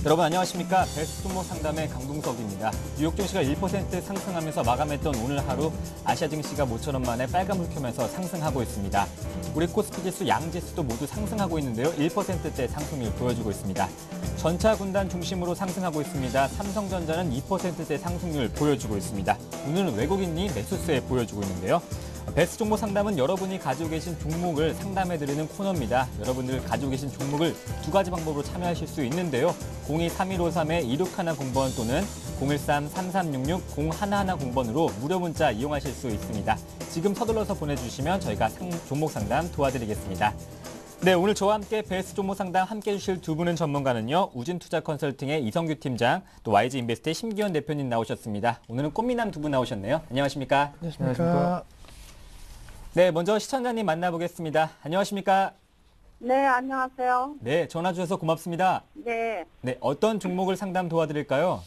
여러분 안녕하십니까. 베스트 종목 상담의 강동석입니다. 뉴욕 증시가 1% 상승하면서 마감했던 오늘 하루 아시아 증시가 모처럼 만에 빨간불 켜면서 상승하고 있습니다. 우리 코스피 지수 양지수도 모두 상승하고 있는데요. 1%대 상승률 보여주고 있습니다. 전차 군단 중심으로 상승하고 있습니다. 삼성전자는 2%대 상승률 보여주고 있습니다. 오늘은 외국인이 매수세 보여주고 있는데요. 베스트 종목 상담은 여러분이 가지고 계신 종목을 상담해드리는 코너입니다. 여러분들 가지고 계신 종목을 두 가지 방법으로 참여하실 수 있는데요. 02-3153-2610번 또는 013-3366-0110번으로 무료 문자 이용하실 수 있습니다. 지금 서둘러서 보내주시면 저희가 종목 상담 도와드리겠습니다. 네, 오늘 저와 함께 베스트 종목 상담 함께해 주실 두 분은 전문가는요. 우진투자컨설팅의 이성규 팀장, 또 YG인베스트의 심기현 대표님 나오셨습니다. 오늘은 꽃미남 두 분 나오셨네요. 안녕하십니까? 안녕하십니까? 네, 먼저 시청자님 만나보겠습니다. 안녕하십니까? 네, 안녕하세요. 네, 전화 주셔서 고맙습니다. 네, 네, 어떤 종목을 상담 도와드릴까요?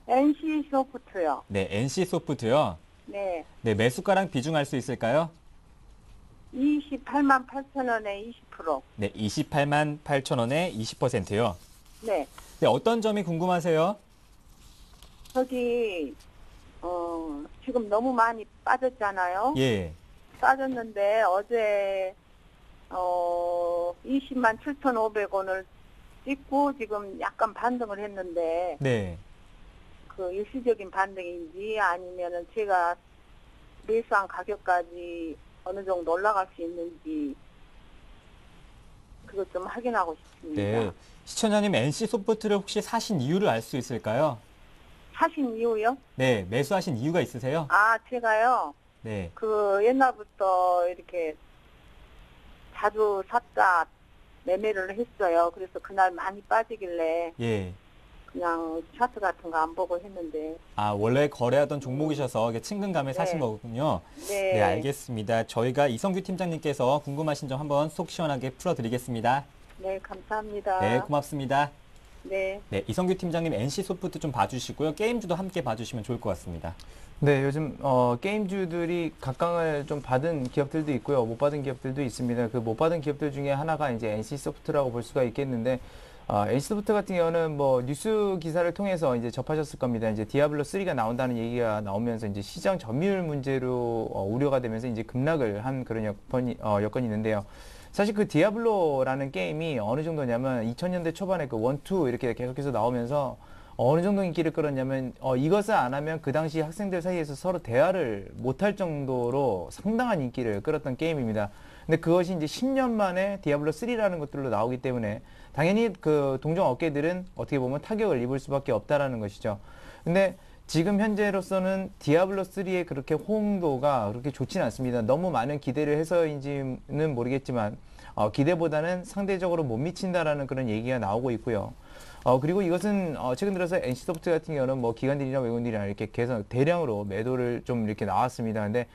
NC소프트요. 네, NC소프트요. 네, 네, 매수가랑 비중 알 수 있을까요? 28만 8천 원에 20%. 네, 28만 8천 원에 20%요. 네, 네, 어떤 점이 궁금하세요? 저기, 지금 너무 많이 빠졌잖아요. 예, 빠졌는데, 어제, 20만 7,500원을 찍고 지금 약간 반등을 했는데, 네. 그 일시적인 반등인지 아니면은 제가 매수한 가격까지 어느 정도 올라갈 수 있는지, 그것 좀 확인하고 싶습니다. 네. 시청자님 NC소프트를 혹시 사신 이유를 알 수 있을까요? 사신 이유요? 네, 매수하신 이유가 있으세요? 아, 제가요, 네. 그 옛날부터 이렇게 자주 샀다 매매를 했어요. 그래서 그날 많이 빠지길래 예. 그냥 차트 같은 거 안 보고 했는데. 아, 원래 거래하던 종목이셔서 이게 친근감에 사신 네. 거군요. 네. 네, 알겠습니다. 저희가 이성규 팀장님께서 궁금하신 점 한번 속 시원하게 풀어드리겠습니다. 네, 감사합니다. 네, 고맙습니다. 네. 네, 이성규 팀장님 NC소프트 좀 봐주시고요. 게임주도 함께 봐주시면 좋을 것 같습니다. 네, 요즘 게임주들이 각광을 좀 받은 기업들도 있고요, 못 받은 기업들도 있습니다. 그 못 받은 기업들 중에 하나가 이제 NC소프트라고 볼 수가 있겠는데, NC소프트 같은 경우는 뭐 뉴스 기사를 통해서 이제 접하셨을 겁니다. 이제 디아블로 3가 나온다는 얘기가 나오면서 이제 시장 점유율 문제로 우려가 되면서 이제 급락을 한 그런 여건이 있는데요. 사실 그 디아블로라는 게임이 어느 정도냐면 2000년대 초반에 그 1, 2 이렇게 계속해서 나오면서 어느 정도 인기를 끌었냐면 이것을 안 하면 그 당시 학생들 사이에서 서로 대화를 못할 정도로 상당한 인기를 끌었던 게임입니다. 근데 그것이 이제 10년 만에 디아블로 3라는 것들로 나오기 때문에 당연히 그 동종 업계들은 어떻게 보면 타격을 입을 수밖에 없다라는 것이죠. 근데 지금 현재로서는 디아블로 3의 그렇게 호응도가 그렇게 좋지는 않습니다. 너무 많은 기대를 해서인지는 모르겠지만 기대보다는 상대적으로 못 미친다라는 그런 얘기가 나오고 있고요. 그리고 이것은 최근 들어서 NC소프트 같은 경우는 뭐 기관들이나 외국인들이나 이렇게 계속 대량으로 매도를 좀 이렇게 나왔습니다. 근데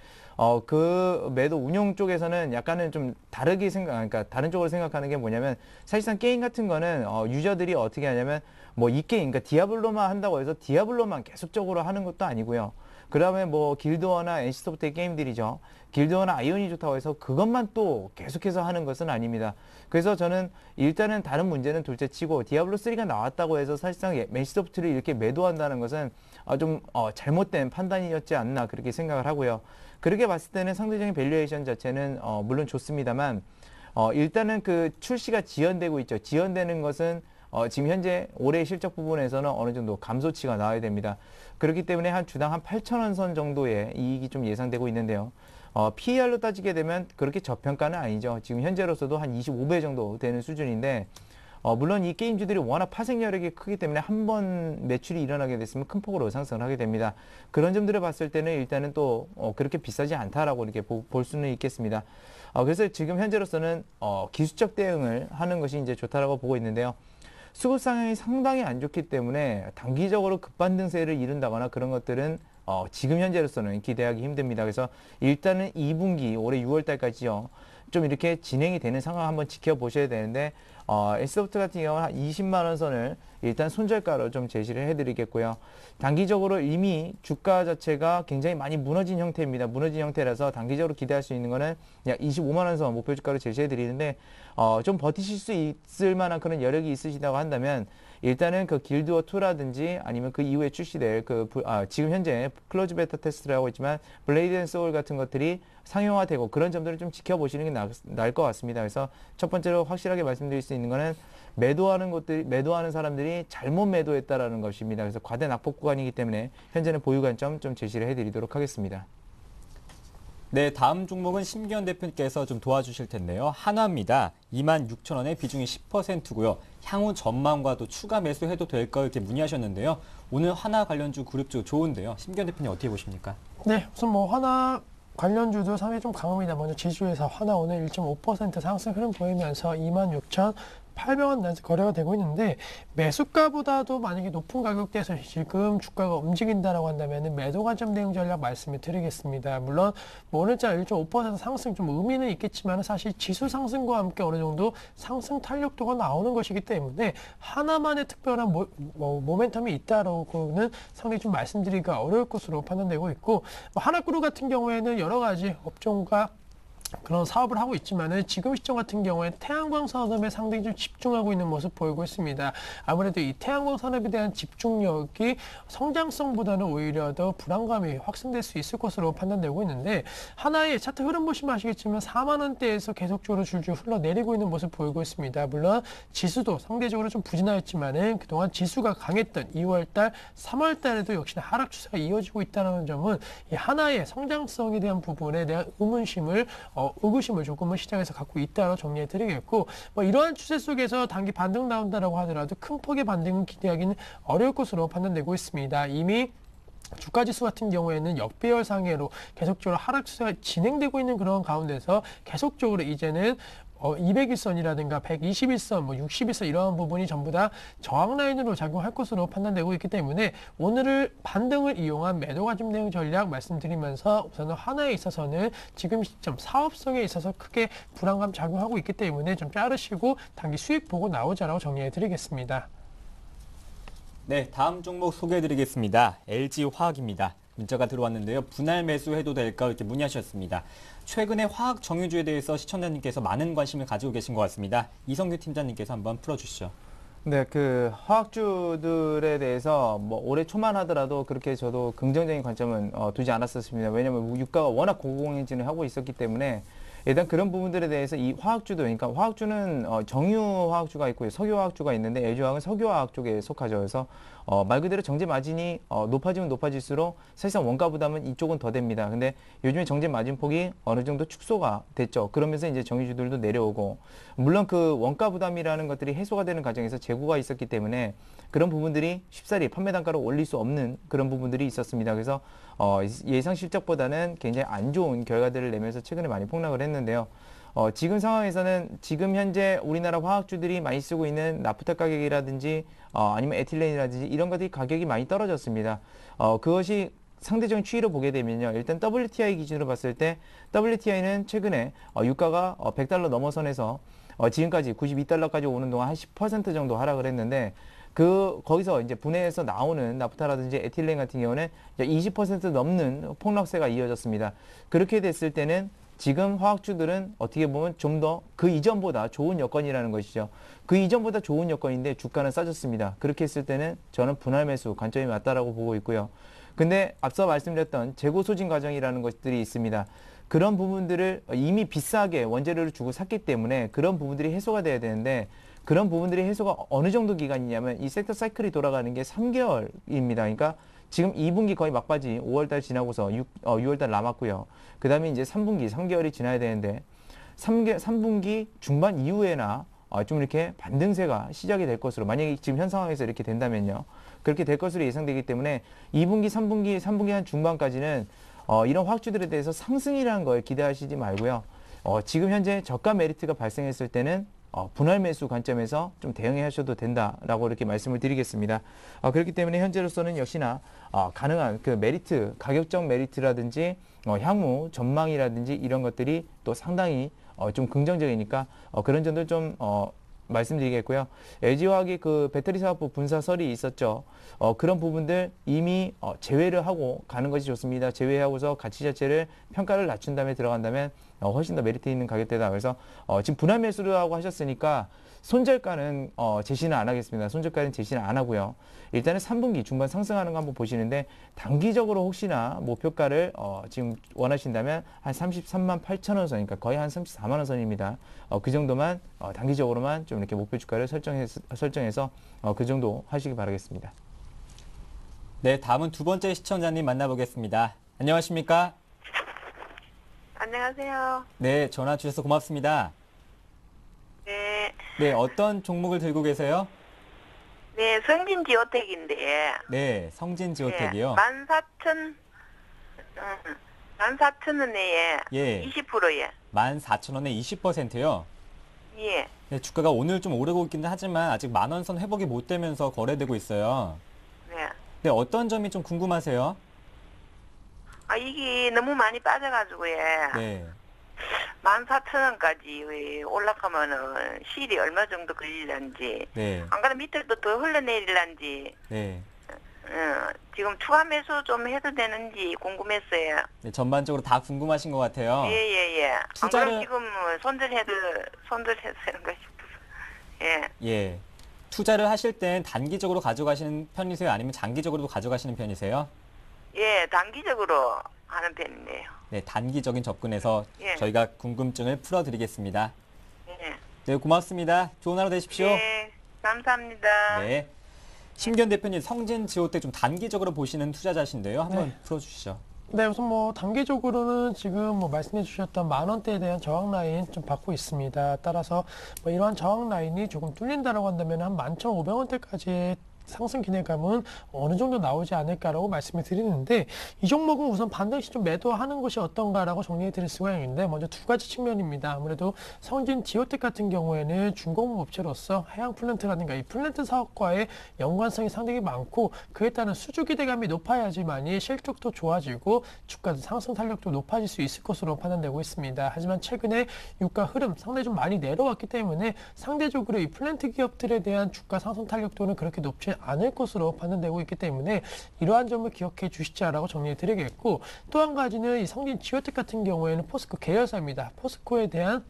그 매도 운용 쪽에서는 약간은 좀 다르게 그러니까 다른 쪽으로 생각하는 게 뭐냐면, 사실상 게임 같은 거는 유저들이 어떻게 하냐면 뭐 이 게임, 그러니까 디아블로만 한다고 해서 디아블로만 계속적으로 하는 것도 아니고요. 그 다음에 뭐 길드워나 NC소프트의 게임들이죠. 길드워나 아이온이 좋다고 해서 그것만 또 계속해서 하는 것은 아닙니다. 그래서 저는 일단은 다른 문제는 둘째 치고 디아블로 3가 나왔다고 해서 사실상 NC소프트를 이렇게 매도한다는 것은 좀 잘못된 판단이었지 않나 그렇게 생각을 하고요. 그렇게 봤을 때는 상대적인 밸류에이션 자체는 물론 좋습니다만 일단은 그 출시가 지연되고 있죠. 지연되는 것은 지금 현재 올해 실적 부분에서는 어느 정도 감소치가 나와야 됩니다. 그렇기 때문에 한 주당 한 8,000원 선 정도의 이익이 좀 예상되고 있는데요. PER로 따지게 되면 그렇게 저평가는 아니죠. 지금 현재로서도 한 25배 정도 되는 수준인데, 물론 이 게임주들이 워낙 파생력이 크기 때문에 한 번 매출이 일어나게 됐으면 큰 폭으로 상승을 하게 됩니다. 그런 점들을 봤을 때는 일단은 또 그렇게 비싸지 않다라고 이렇게 볼 수는 있겠습니다. 그래서 지금 현재로서는 기술적 대응을 하는 것이 이제 좋다라고 보고 있는데요. 수급 상황이 상당히 안 좋기 때문에 단기적으로 급반등세를 이룬다거나 그런 것들은 지금 현재로서는 기대하기 힘듭니다. 그래서 일단은 2분기 올해 6월 달까지요. 좀 이렇게 진행이 되는 상황 한번 지켜보셔야 되는데, S소프트 같은 경우는 한 20만 원 선을 일단 손절가로 좀 제시를 해드리겠고요. 단기적으로 이미 주가 자체가 굉장히 많이 무너진 형태입니다. 무너진 형태라서 단기적으로 기대할 수 있는 거는 약 25만 원 선 목표 주가로 제시해드리는데 좀 버티실 수 있을 만한 그런 여력이 있으시다고 한다면 일단은 그 길드워 2라든지 아니면 그 이후에 출시될 지금 현재 클로즈 베타 테스트를 하고 있지만 블레이드 앤 소울 같은 것들이 상용화되고 그런 점들을 좀 지켜보시는 게 나을 것 같습니다. 그래서 첫 번째로 확실하게 말씀드릴 수 있는 거는 매도하는 사람들이 잘못 매도했다라는 것입니다. 그래서 과대 낙폭 구간이기 때문에 현재는 보유 관점 좀 제시를 해드리도록 하겠습니다. 네, 다음 종목은 심기현 대표님께서 좀 도와주실 텐데요. 한화입니다. 26,000원에 비중이 10%고요. 향후 전망과도 추가 매수해도 될까 이렇게 문의하셨는데요. 오늘 한화 관련주 그룹주 좋은데요. 심기현 대표님 어떻게 보십니까? 네, 우선 뭐 한화 관련주도 상당히 좀 강합니다. 먼저 지수에서 한화 오늘 1.5% 상승 흐름 보이면서 26,800원 내에서 거래가 되고 있는데 매수가보다도 만약에 높은 가격대에서 지금 주가가 움직인다라고 한다면 매도 관점 대응 전략 말씀을 드리겠습니다. 물론 뭐 오늘자 1.5% 상승 좀 의미는 있겠지만 사실 지수 상승과 함께 어느 정도 상승 탄력도가 나오는 것이기 때문에 하나만의 특별한 모멘텀이 있다라고는 상당히 좀 말씀드리기가 어려울 것으로 판단되고 있고 뭐 하나그룹 같은 경우에는 여러 가지 업종과 그런 사업을 하고 있지만은 지금 시점 같은 경우에 태양광 산업에 상당히 좀 집중하고 있는 모습 보이고 있습니다. 아무래도 이 태양광 산업에 대한 집중력이 성장성보다는 오히려 더 불안감이 확산될 수 있을 것으로 판단되고 있는데 하나의 차트 흐름 보시면 아시겠지만 4만 원대에서 계속적으로 줄줄 흘러내리고 있는 모습 보이고 있습니다. 물론 지수도 상대적으로 좀 부진하였지만은 그동안 지수가 강했던 2월달, 3월달에도 역시나 하락 추세가 이어지고 있다는 점은 이 하나의 성장성에 대한 부분에 대한 의구심을 조금은 시장에서 갖고 있다고 정리해 드리겠고 뭐 이러한 추세 속에서 단기 반등 나온다라고 하더라도 큰 폭의 반등을 기대하기는 어려울 것으로 판단되고 있습니다. 이미 주가지수 같은 경우에는 역배열 상회로 계속적으로 하락 추세가 진행되고 있는 그런 가운데서 계속적으로 이제는 200일선이라든가 121선, 60일선 이러한 부분이 전부 다 저항 라인으로 작용할 것으로 판단되고 있기 때문에 오늘을 반등을 이용한 매도 관점 대응 전략 말씀드리면서 우선은 하나에 있어서는 지금 시점 사업성에 있어서 크게 불안감 작용하고 있기 때문에 좀 자르시고 단기 수익 보고 나오자라고 정리해 드리겠습니다. 네, 다음 종목 소개해드리겠습니다. LG화학입니다. 문자가 들어왔는데요. 분할 매수해도 될까 이렇게 문의하셨습니다. 최근에 화학 정유주에 대해서 시청자님께서 많은 관심을 가지고 계신 것 같습니다. 이성규 팀장님께서 한번 풀어주시죠. 네, 그 화학주들에 대해서 뭐 올해 초만 하더라도 그렇게 저도 긍정적인 관점은 두지 않았었습니다. 왜냐하면 유가가 워낙 고공행진을 하고 있었기 때문에 일단 그런 부분들에 대해서 이 화학주도, 그러니까 화학주는 정유화학주가 있고요, 석유화학주가 있는데 LG화학은 석유화학 쪽에 속하죠. 그래서 말 그대로 정제 마진이 높아지면 높아질수록 사실상 원가 부담은 이쪽은 더 됩니다. 근데 요즘에 정제 마진 폭이 어느 정도 축소가 됐죠. 그러면서 이제 정유주들도 내려오고, 물론 그 원가 부담이라는 것들이 해소가 되는 과정에서 재고가 있었기 때문에 그런 부분들이 쉽사리 판매 단가를 올릴 수 없는 그런 부분들이 있었습니다. 그래서 예상 실적보다는 굉장히 안 좋은 결과들을 내면서 최근에 많이 폭락을 했는데요. 지금 상황에서는 지금 현재 우리나라 화학주들이 많이 쓰고 있는 나프타 가격이라든지 아니면 에틸렌이라든지 이런 것들이 가격이 많이 떨어졌습니다. 그것이 상대적인 추이로 보게 되면요. 일단 WTI 기준으로 봤을 때 WTI는 최근에 유가가 100달러 넘어선에서 지금까지 92달러까지 오는 동안 한 10% 정도 하락을 했는데 거기서 이제 분해해서 나오는 나프타라든지 에틸렌 같은 경우는 20% 넘는 폭락세가 이어졌습니다. 그렇게 됐을 때는 지금 화학주들은 어떻게 보면 좀 더 그 이전보다 좋은 여건이라는 것이죠. 그 이전보다 좋은 여건인데 주가는 싸졌습니다. 그렇게 했을 때는 저는 분할 매수 관점이 맞다라고 보고 있고요. 근데 앞서 말씀드렸던 재고 소진 과정이라는 것들이 있습니다. 그런 부분들을 이미 비싸게 원재료를 주고 샀기 때문에 그런 부분들이 해소가 돼야 되는데 그런 부분들이 해소가 어느 정도 기간이냐면 이 섹터 사이클이 돌아가는 게 3개월입니다. 그러니까 지금 2분기 거의 막바지 5월달 지나고서 6월달 남았고요. 그 다음에 이제 3분기 3개월이 지나야 되는데 3분기 중반 이후에나 좀 이렇게 반등세가 시작이 될 것으로, 만약에 지금 현 상황에서 이렇게 된다면요. 그렇게 될 것으로 예상되기 때문에 2분기, 3분기 한 중반까지는 이런 화학주들에 대해서 상승이라는 걸 기대하시지 말고요. 지금 현재 저가 메리트가 발생했을 때는 분할 매수 관점에서 좀 대응해 하셔도 된다라고 이렇게 말씀을 드리겠습니다. 그렇기 때문에 현재로서는 역시나 가능한 그 메리트, 가격적 메리트라든지 향후 전망이라든지 이런 것들이 또 상당히 좀 긍정적이니까 그런 점들 좀 말씀드리겠고요. LG화학이 그 배터리 사업부 분사설이 있었죠. 그런 부분들 이미 제외를 하고 가는 것이 좋습니다. 제외하고서 가치 자체를 평가를 낮춘 다음에 들어간다면 훨씬 더 메리트 있는 가격대다. 그래서 지금 분할 매수라고 하셨으니까 손절가는 제시는 안 하겠습니다. 손절가는 제시는 안 하고요. 일단은 3분기 중반 상승하는 거 한번 보시는데 단기적으로 혹시나 목표가를 지금 원하신다면 한 33만 8천 원 선이니까 거의 한 34만 원 선입니다. 그 정도만 단기적으로만 좀 이렇게 목표 주가를 설정해서 그 정도 하시기 바라겠습니다. 네, 다음은 두 번째 시청자님 만나보겠습니다. 안녕하십니까? 안녕하세요. 네, 전화 주셔서 고맙습니다. 네. 네, 어떤 종목을 들고 계세요? 네, 성진 지오텍인데. 네, 성진 지오텍이요. 14,000원에 예. 20%예. 14,000원에 20%요. 예. 네, 주가가 오늘 좀 오르고 있기는 하지만 아직 만원 선 회복이 못 되면서 거래되고 있어요. 네. 네, 어떤 점이 좀 궁금하세요? 이게 너무 많이 빠져가지고, 예. 네. 14,000원까지 올라가면은 실이 얼마 정도 걸릴런지, 네. 안 그러면 밑으로 더 흘러내릴런지, 네. 지금 추가 매수 좀 해도 되는지 궁금했어요. 네, 전반적으로 다 궁금하신 것 같아요. 예. 안 투자를- 그러면 지금 손절해도 되는가 싶어서. 예. 예. 투자를 하실 땐 단기적으로 가져가시는 편이세요? 아니면 장기적으로도 가져가시는 편이세요? 예, 단기적으로 하는 편이네요. 네, 단기적인 접근에서 예. 저희가 궁금증을 풀어드리겠습니다. 예. 네, 고맙습니다. 좋은 하루 되십시오. 예, 감사합니다. 네. 심기현 대표님, 성진 지오텍 좀 단기적으로 보시는 투자자신데요. 한번 네. 풀어주시죠. 네, 우선 뭐 단기적으로는 지금 뭐 말씀해 주셨던 10,000원대에 대한 저항 라인 좀 받고 있습니다. 따라서 뭐 이러한 저항 라인이 조금 뚫린다라고 한다면 한 11,500원대까지의 상승 기대감은 어느 정도 나오지 않을까라고 말씀을 드리는데, 이 종목은 우선 반드시 좀 매도하는 것이 어떤가라고 정리해 드릴 수가 있는데, 먼저 두 가지 측면입니다. 아무래도 성진 지오텍 같은 경우에는 중공업 업체로서 해양 플랜트라든가 이 플랜트 사업과의 연관성이 상당히 많고, 그에 따른 수주 기대감이 높아야지만이 실적도 좋아지고 주가도 상승 탄력도 높아질 수 있을 것으로 판단되고 있습니다. 하지만 최근에 유가 흐름 상당히 좀 많이 내려왔기 때문에 상대적으로 이 플랜트 기업들에 대한 주가 상승 탄력도는 그렇게 높지 않을 것으로 판단되고 있기 때문에 이러한 점을 기억해 주시자라고 정리해 드리겠고, 또 한 가지는 이 성진 지오텍 같은 경우에는 포스코 계열사입니다. 포스코에 대한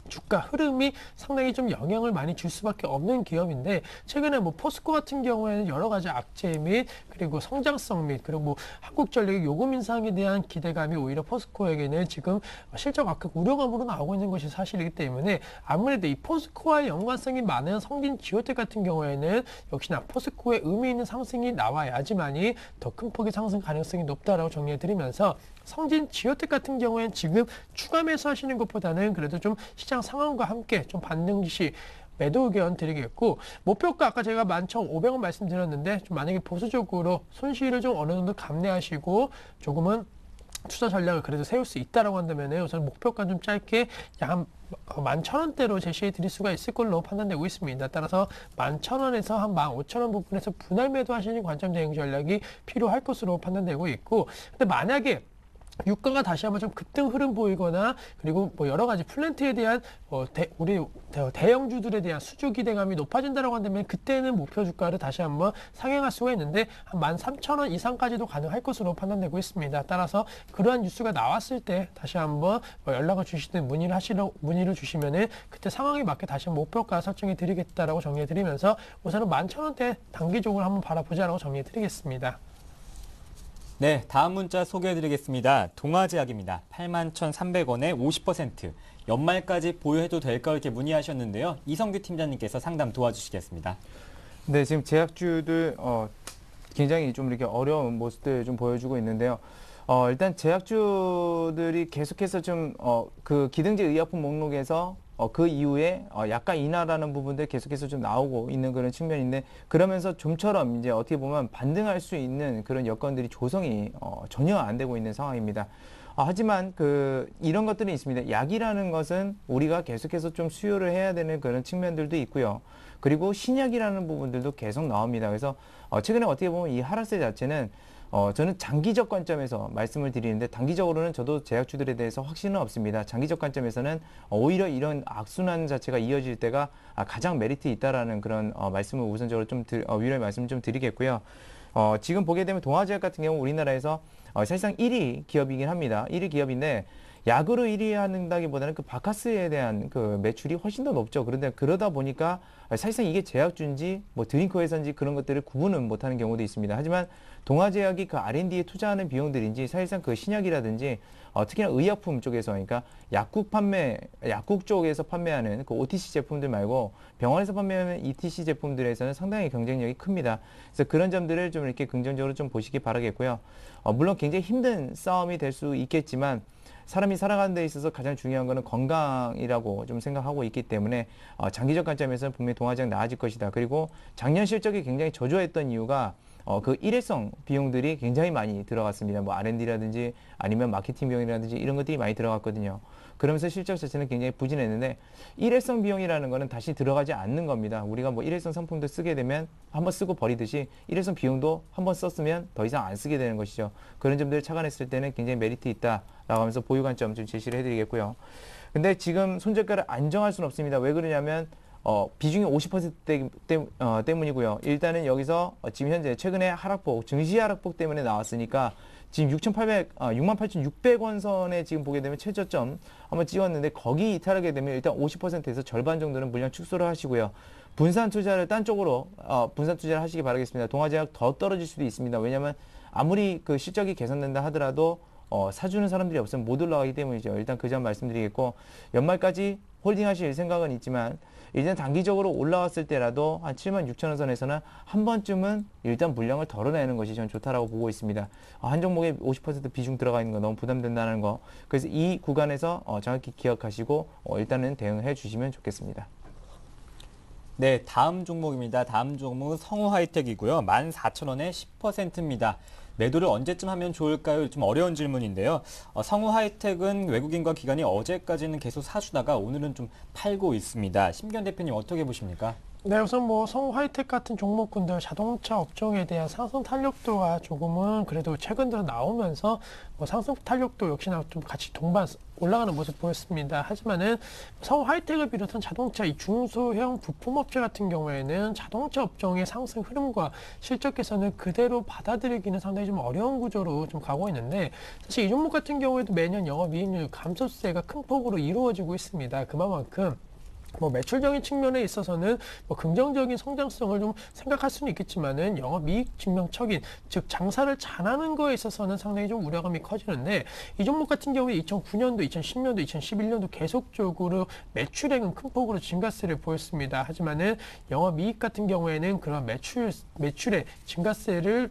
주가 흐름이 상당히 좀 영향을 많이 줄 수밖에 없는 기업인데, 최근에 뭐 포스코 같은 경우에는 여러 가지 악재 및 그리고 성장성 및 그리고 뭐 한국전력의 요금 인상에 대한 기대감이 오히려 포스코에게는 지금 실적 악화 우려감으로 나오고 있는 것이 사실이기 때문에, 아무래도 이 포스코와의 연관성이 많은 성진 지오텍 같은 경우에는 역시나 포스코의 의미 있는 상승이 나와야지만이 더 큰 폭의 상승 가능성이 높다라고 정리해 드리면서, 성진 지오텍 같은 경우에는 지금 추가 매수하시는 것보다는 그래도 좀 시장 상황과 함께 좀 반등시 매도 의견 드리겠고, 목표가 아까 제가 11,500원 말씀드렸는데, 좀 만약에 보수적으로 손실을 좀 어느 정도 감내하시고 조금은 투자 전략을 그래도 세울 수 있다라고 한다면 우선 목표가 좀 짧게 약 한 11,000원대로 제시해 드릴 수가 있을 걸로 판단되고 있습니다. 따라서 11,000원에서 한 15,000원 부분에서 분할 매도하시는 관점 대응 전략이 필요할 것으로 판단되고 있고, 근데 만약에 유가가 다시 한번 좀 급등 흐름 보이거나, 그리고 뭐 여러 가지 플랜트에 대한 우리 대형주들에 대한 수주 기대감이 높아진다고 한다면 그때는 목표 주가를 다시 한번 상향할 수가 있는데, 한 13,000원 이상까지도 가능할 것으로 판단되고 있습니다. 따라서 그러한 뉴스가 나왔을 때 다시 한번 연락을 주시든 문의를 주시면은 그때 상황에 맞게 다시 한번 목표가 설정해 드리겠다라고 정리해 드리면서, 우선은 11,000원대 단기적으로 한번 바라보자라고 정리해 드리겠습니다. 네, 다음 문자 소개해드리겠습니다. 동아제약입니다. 81,300원에 50%. 연말까지 보유해도 될까 이렇게 문의하셨는데요. 이성규 팀장님께서 상담 도와주시겠습니다. 네, 지금 제약주들 굉장히 좀 이렇게 어려운 모습들 좀 보여주고 있는데요. 일단 제약주들이 계속해서 좀 그 기등재 의약품 목록에서 그 이후에 약간 인하라는 부분들 계속해서 좀 나오고 있는 그런 측면인데, 그러면서 좀처럼 이제 어떻게 보면 반등할 수 있는 그런 여건들이 조성이 전혀 안 되고 있는 상황입니다. 하지만 이런 것들이 있습니다. 약이라는 것은 우리가 계속해서 좀 수요를 해야 되는 그런 측면들도 있고요. 그리고 신약이라는 부분들도 계속 나옵니다. 그래서 최근에 어떻게 보면 이 하락세 자체는 저는 장기적 관점에서 말씀을 드리는데 단기적으로는 저도 제약주들에 대해서 확신은 없습니다. 장기적 관점에서는 오히려 이런 악순환 자체가 이어질 때가 가장 메리트 있다라는 그런 말씀을 우선적으로 좀 위로의 말씀을 좀 드리겠고요. 지금 보게 되면 동아제약 같은 경우 우리나라에서 사실상 1위 기업이긴 합니다. 1위 기업인데 약으로 1위 한다기보다는 그 바카스에 대한 그 매출이 훨씬 더 높죠. 그런데 그러다 보니까 사실상 이게 제약주인지 뭐 드링크 회사인지 그런 것들을 구분은 못하는 경우도 있습니다. 하지만 동아제약이 그 R&D에 투자하는 비용들인지 사실상 그 신약이라든지 특히나 의약품 쪽에서 그러니까 약국 쪽에서 판매하는 그 OTC 제품들 말고 병원에서 판매하는 ETC 제품들에서는 상당히 경쟁력이 큽니다. 그래서 그런 점들을 좀 이렇게 긍정적으로 좀 보시기 바라겠고요. 물론 굉장히 힘든 싸움이 될 수 있겠지만 사람이 살아가는 데 있어서 가장 중요한 것은 건강이라고 좀 생각하고 있기 때문에 장기적 관점에서는 분명히 동아제약 나아질 것이다. 그리고 작년 실적이 굉장히 저조했던 이유가 그 일회성 비용들이 굉장히 많이 들어갔습니다. 뭐 R&D라든지 아니면 마케팅 비용이라든지 이런 것들이 많이 들어갔거든요. 그러면서 실적 자체는 굉장히 부진했는데 일회성 비용이라는 거는 다시 들어가지 않는 겁니다. 우리가 뭐 일회성 상품도 쓰게 되면 한번 쓰고 버리듯이 일회성 비용도 한번 썼으면 더 이상 안 쓰게 되는 것이죠. 그런 점들을 착안했을 때는 굉장히 메리트 있다라고 하면서 보유 관점 좀 제시를 해드리겠고요. 근데 지금 손절가를 안정할 수는 없습니다. 왜 그러냐면 비중이 50% 때문이고요. 일단은 여기서 지금 현재 최근에 하락폭, 증시 하락폭 때문에 나왔으니까 지금 68,600원 선에 지금 보게 되면 최저점 한번 찍었는데 거기 이탈하게 되면 일단 50%에서 절반 정도는 물량 축소를 하시고요. 분산 투자를 딴 쪽으로 분산 투자를 하시기 바라겠습니다. 동아제약 더 떨어질 수도 있습니다. 왜냐하면 아무리 그 실적이 개선된다 하더라도 사주는 사람들이 없으면 못 올라가기 때문이죠. 일단 그 점 말씀드리겠고 연말까지 홀딩하실 생각은 있지만 일단 단기적으로 올라왔을 때라도 한 76,000원 선에서는 한 번쯤은 일단 물량을 덜어내는 것이 전 좋다라고 보고 있습니다. 한 종목에 50% 비중 들어가 있는 거 너무 부담된다는 거. 그래서 이 구간에서 정확히 기억하시고 일단은 대응해 주시면 좋겠습니다. 네, 다음 종목입니다. 다음 종목은 성우하이텍이고요. 14,000원에 10%입니다. 매도를 언제쯤 하면 좋을까요? 좀 어려운 질문인데요. 성우하이텍은 외국인과 기관이 어제까지는 계속 사주다가 오늘은 좀 팔고 있습니다. 심기현 대표님 어떻게 보십니까? 네, 우선 뭐 성우 하이텍 같은 종목군들 자동차 업종에 대한 상승 탄력도가 조금은 그래도 최근 들어 나오면서 뭐 상승 탄력도 역시나 좀 같이 동반 올라가는 모습 보였습니다. 하지만은 성우 하이텍을 비롯한 자동차 이 중소형 부품업체 같은 경우에는 자동차 업종의 상승 흐름과 실적 개선을 그대로 받아들이기는 상당히 좀 어려운 구조로 좀 가고 있는데 사실 이 종목 같은 경우에도 매년 영업이익률 감소세가 큰 폭으로 이루어지고 있습니다. 그만큼 뭐 매출적인 측면에 있어서는 뭐 긍정적인 성장성을 좀 생각할 수는 있겠지만은 영업이익 증명척인 즉 장사를 잘하는 거에 있어서는 상당히 좀 우려감이 커지는데 이 종목 같은 경우에 2009년도, 2010년도, 2011년도 계속적으로 매출액은 큰 폭으로 증가세를 보였습니다. 하지만은 영업이익 같은 경우에는 그런 매출의 증가세를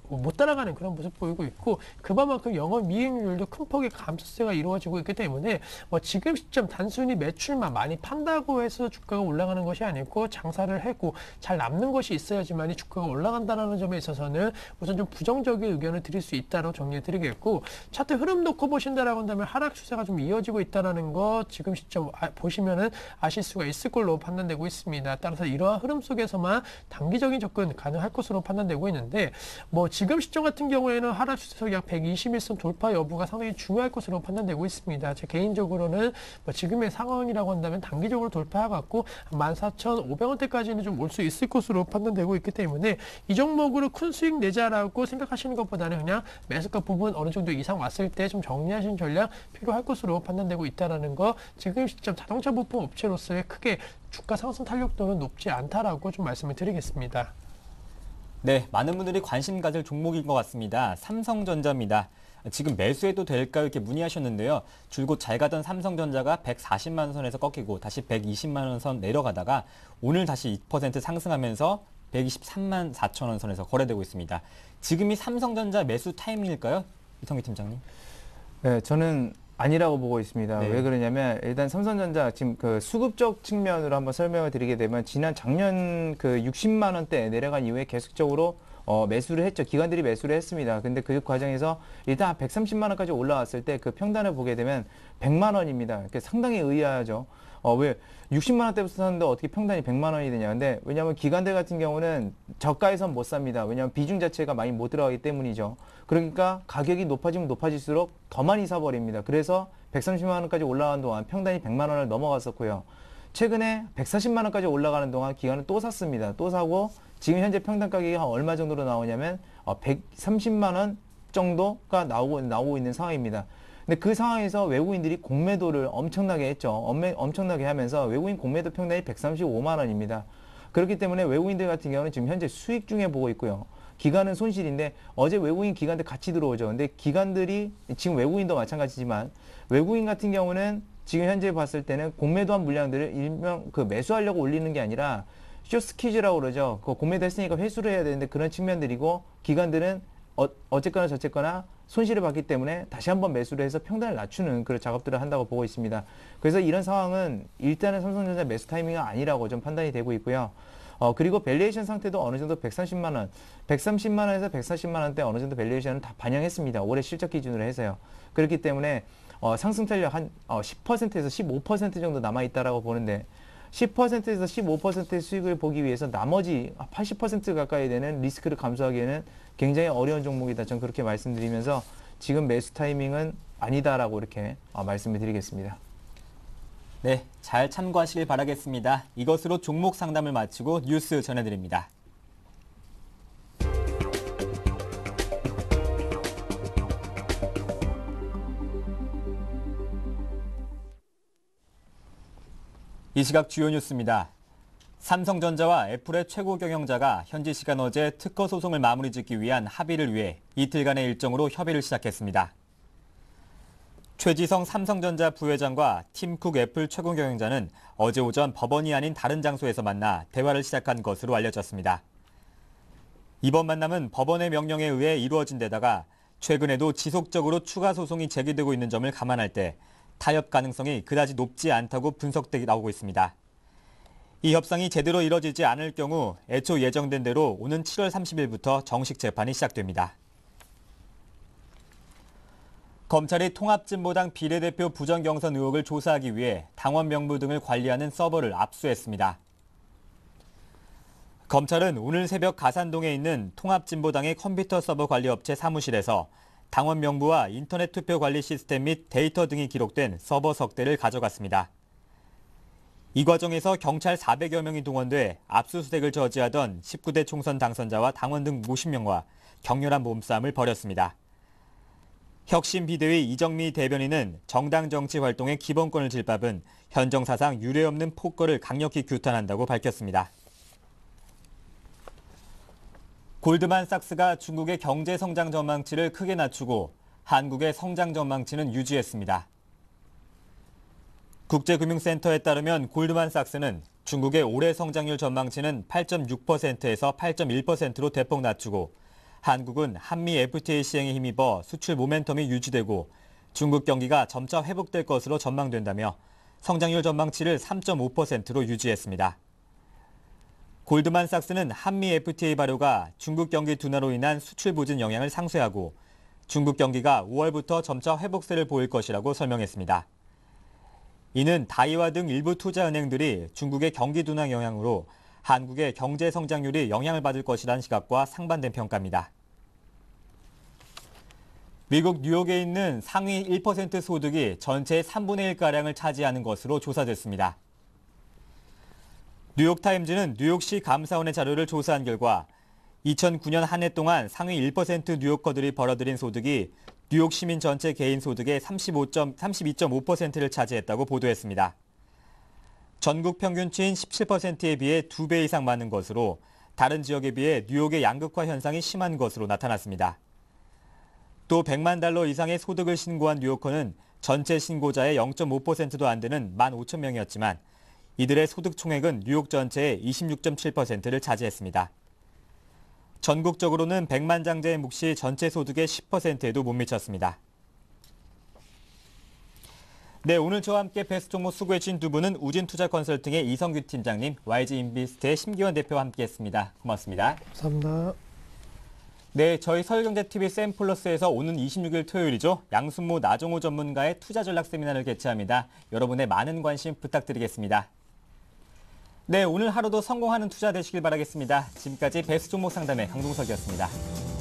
못 따라가는 그런 모습 보이고 있고 그만큼 영업이익률도 큰 폭의 감소세가 이루어지고 있기 때문에 뭐 지금 시점 단순히 매출만 많이 판다고 해서 주가가 올라가는 것이 아니고 장사를 하고 잘 남는 것이 있어야지만이 주가가 올라간다는 점에 있어서는 우선 좀 부정적인 의견을 드릴 수 있다고 정리해 드리겠고 차트 흐름 놓고 보신다라고 한다면 하락 추세가 좀 이어지고 있다는 거 지금 시점 보시면은 아실 수가 있을 걸로 판단되고 있습니다. 따라서 이러한 흐름 속에서만 단기적인 접근 가능할 것으로 판단되고 있는데 뭐 지금 시점 같은 경우에는 하락 추세석 약 121선 돌파 여부가 상당히 중요할 것으로 판단되고 있습니다. 제 개인적으로는 뭐 지금의 상황이라고 한다면 단기적으로 돌파해갖고 14,500원대까지는 좀 올 수 있을 것으로 판단되고 있기 때문에 이 종목으로 큰 수익 내자라고 생각하시는 것보다는 그냥 매수가 부분 어느 정도 이상 왔을 때 좀 정리하시는 전략 필요할 것으로 판단되고 있다는 거 지금 시점 자동차 부품 업체로서의 크게 주가 상승 탄력도는 높지 않다라고 좀 말씀을 드리겠습니다. 네, 많은 분들이 관심 가질 종목인 것 같습니다. 삼성전자입니다. 지금 매수해도 될까요? 이렇게 문의하셨는데요. 줄곧 잘 가던 삼성전자가 140만 원 선에서 꺾이고 다시 120만 원 선 내려가다가 오늘 다시 2% 상승하면서 123만 4천 원 선에서 거래되고 있습니다. 지금이 삼성전자 매수 타이밍일까요? 이성기 팀장님. 네, 저는 아니라고 보고 있습니다. 네. 왜 그러냐면 일단 삼성전자 지금 그 수급적 측면으로 한번 설명을 드리게 되면 작년 그 60만 원대 내려간 이후에 계속적으로 매수를 했죠. 기관들이 매수를 했습니다. 근데 그 과정에서 일단 130만 원까지 올라왔을 때 그 평단을 보게 되면 100만 원입니다. 상당히 의아하죠. 왜 60만 원대부터 샀는데 어떻게 평단이 100만 원이 되냐. 근데 왜냐하면 기관들 같은 경우는 저가에선 못 삽니다. 왜냐하면 비중 자체가 많이 못 들어가기 때문이죠. 그러니까 가격이 높아지면 높아질수록 더 많이 사버립니다. 그래서 130만 원까지 올라간 동안 평단이 100만 원을 넘어갔었고요. 최근에 140만 원까지 올라가는 동안 기관은 또 샀습니다. 또 사고 지금 현재 평단 가격이 한 얼마 정도로 나오냐면 130만 원 정도가 나오고 있는 상황입니다. 근데 그 상황에서 외국인들이 공매도를 엄청나게 했죠. 엄청나게 하면서 외국인 공매도 평단이 135만 원입니다. 그렇기 때문에 외국인들 같은 경우는 지금 현재 수익 중에 보고 있고요. 기관은 손실인데 어제 외국인 기관들 같이 들어오죠. 근데 기관들이 지금 외국인도 마찬가지지만 외국인 같은 경우는 지금 현재 봤을 때는 공매도한 물량들을 일명 매수하려고 올리는 게 아니라 숏스퀴즈라고 그러죠. 그 공매도 했으니까 회수를 해야 되는데 그런 측면들이고 기관들은 어쨌거나 저쨌거나 손실을 봤기 때문에 다시 한번 매수를 해서 평단을 낮추는 그런 작업들을 한다고 보고 있습니다. 그래서 이런 상황은 일단은 삼성전자 매수 타이밍은 아니라고 좀 판단이 되고 있고요. 그리고 밸류에이션 상태도 어느 정도 130만 원, 130만 원에서 140만 원대 어느 정도 밸류에이션은 다 반영했습니다. 올해 실적 기준으로 해서요. 그렇기 때문에 상승 탄력 한 10%에서 15% 정도 남아있다라고 보는데 10%에서 15%의 수익을 보기 위해서 나머지 80% 가까이 되는 리스크를 감수하기에는 굉장히 어려운 종목이다. 저는 그렇게 말씀드리면서 지금 매수 타이밍은 아니다라고 이렇게 말씀을 드리겠습니다. 네, 잘 참고하시길 바라겠습니다. 이것으로 종목 상담을 마치고 뉴스 전해드립니다. 이 시각 주요 뉴스입니다. 삼성전자와 애플의 최고 경영자가 현지 시간 어제 특허 소송을 마무리 짓기 위한 합의를 위해 이틀간의 일정으로 협의를 시작했습니다. 최지성 삼성전자 부회장과 팀쿡 애플 최고 경영자는 어제 오전 법원이 아닌 다른 장소에서 만나 대화를 시작한 것으로 알려졌습니다. 이번 만남은 법원의 명령에 의해 이루어진 데다가 최근에도 지속적으로 추가 소송이 제기되고 있는 점을 감안할 때 타협 가능성이 그다지 높지 않다고 분석되기 나오고 있습니다. 이 협상이 제대로 이뤄지지 않을 경우 애초 예정된 대로 오는 7월 30일부터 정식 재판이 시작됩니다. 검찰이 통합진보당 비례대표 부정경선 의혹을 조사하기 위해 당원 명부 등을 관리하는 서버를 압수했습니다. 검찰은 오늘 새벽 가산동에 있는 통합진보당의 컴퓨터 서버 관리업체 사무실에서 당원 명부와 인터넷 투표 관리 시스템 및 데이터 등이 기록된 서버 석 대를 가져갔습니다. 이 과정에서 경찰 400여 명이 동원돼 압수수색을 저지하던 19대 총선 당선자와 당원 등 50명과 격렬한 몸싸움을 벌였습니다. 혁신 비대위 이정미 대변인은 정당 정치 활동의 기본권을 질밟은 현정사상 유례없는 폭거를 강력히 규탄한다고 밝혔습니다. 골드만삭스가 중국의 경제 성장 전망치를 크게 낮추고 한국의 성장 전망치는 유지했습니다. 국제금융센터에 따르면 골드만삭스는 중국의 올해 성장률 전망치는 8.6%에서 8.1%로 대폭 낮추고 한국은 한미 FTA 시행에 힘입어 수출 모멘텀이 유지되고 중국 경기가 점차 회복될 것으로 전망된다며 성장률 전망치를 3.5%로 유지했습니다. 골드만삭스는 한미 FTA 발효가 중국 경기 둔화로 인한 수출 부진 영향을 상쇄하고 중국 경기가 5월부터 점차 회복세를 보일 것이라고 설명했습니다. 이는 다이와 등 일부 투자은행들이 중국의 경기 둔화 영향으로 한국의 경제 성장률이 영향을 받을 것이라는 시각과 상반된 평가입니다. 미국 뉴욕에 있는 상위 1% 소득이 전체의 3분의 1가량을 차지하는 것으로 조사됐습니다. 뉴욕타임즈는 뉴욕시 감사원의 자료를 조사한 결과 2009년 한 해 동안 상위 1% 뉴요커들이 벌어들인 소득이 뉴욕 시민 전체 개인 소득의 32.5%를 차지했다고 보도했습니다. 전국 평균치인 17%에 비해 2배 이상 많은 것으로 다른 지역에 비해 뉴욕의 양극화 현상이 심한 것으로 나타났습니다. 또 100만 달러 이상의 소득을 신고한 뉴요커는 전체 신고자의 0.5%도 안 되는 15,000명이었지만 이들의 소득 총액은 뉴욕 전체의 26.7%를 차지했습니다. 전국적으로는 100만 장자의 몫이 전체 소득의 10%에도 못 미쳤습니다. 네, 오늘 저와 함께 베스트 종목 수고해주신 두 분은 우진투자컨설팅의 이성규 팀장님, YG인비스트의 심기원 대표와 함께했습니다. 고맙습니다. 감사합니다. 네, 저희 서울경제TV 샘플러스에서 오는 26일 토요일이죠. 양순모 나정호 전문가의 투자 전략 세미나를 개최합니다. 여러분의 많은 관심 부탁드리겠습니다. 네, 오늘 하루도 성공하는 투자 되시길 바라겠습니다. 지금까지 베스트 종목 상담의 강동석이었습니다.